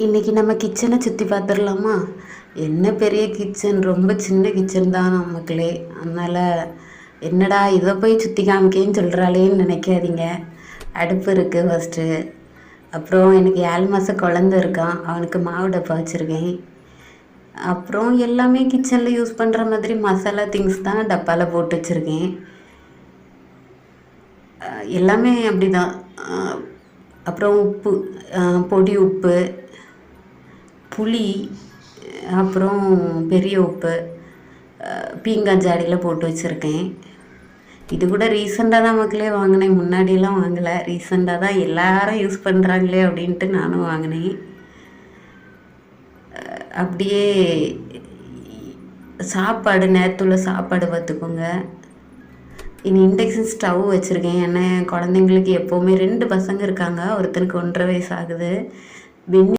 இன்றைக்கி நம்ம கிச்சனை சுற்றி பார்த்துடலாமா? என்ன பெரிய கிச்சன், ரொம்ப சின்ன கிச்சன் தான் நமக்குள்ளே. அதனால் என்னடா இதை போய் சுற்றி காமிக்கேன்னு சொல்கிறாளேன்னு நினைக்காதீங்க. அடுப்பு இருக்குது ஃபஸ்ட்டு. அப்புறம் எனக்கு 7 மாத குழந்த இருக்கான், அவனுக்கு மாவு டப்பா வச்சுருக்கேன். அப்புறம் எல்லாமே கிச்சனில் யூஸ் பண்ணுற மாதிரி மசாலா திங்ஸ் தான் டப்பாவில் போட்டு வச்சுருக்கேன். எல்லாமே அப்படி தான். அப்புறம் உப்பு, பொடி உப்பு, புளி, அப்புறம் பெரிய உப்பு பீங்காஞ்சாடியில் போட்டு வச்சுருக்கேன். இது கூட ரீசெண்டாக தான் மக்களே வாங்கினேன், முன்னாடியெல்லாம் வாங்கலை. ரீசெண்டாக தான் எல்லாரும் யூஸ் பண்ணுறாங்களே அப்படின்ட்டு நானும் வாங்கினேன். அப்படியே சாப்பாடு, நேரத்துள்ள சாப்பாடு பார்த்துக்கோங்க. இனி இண்டக்ஷன் ஸ்டவ் வச்சுருக்கேன். ஏன்னா குழந்தைங்களுக்கு எப்போவுமே 2 பசங்க இருக்காங்க, ஒருத்தனுக்கு 1.5 வயசு ஆகுது.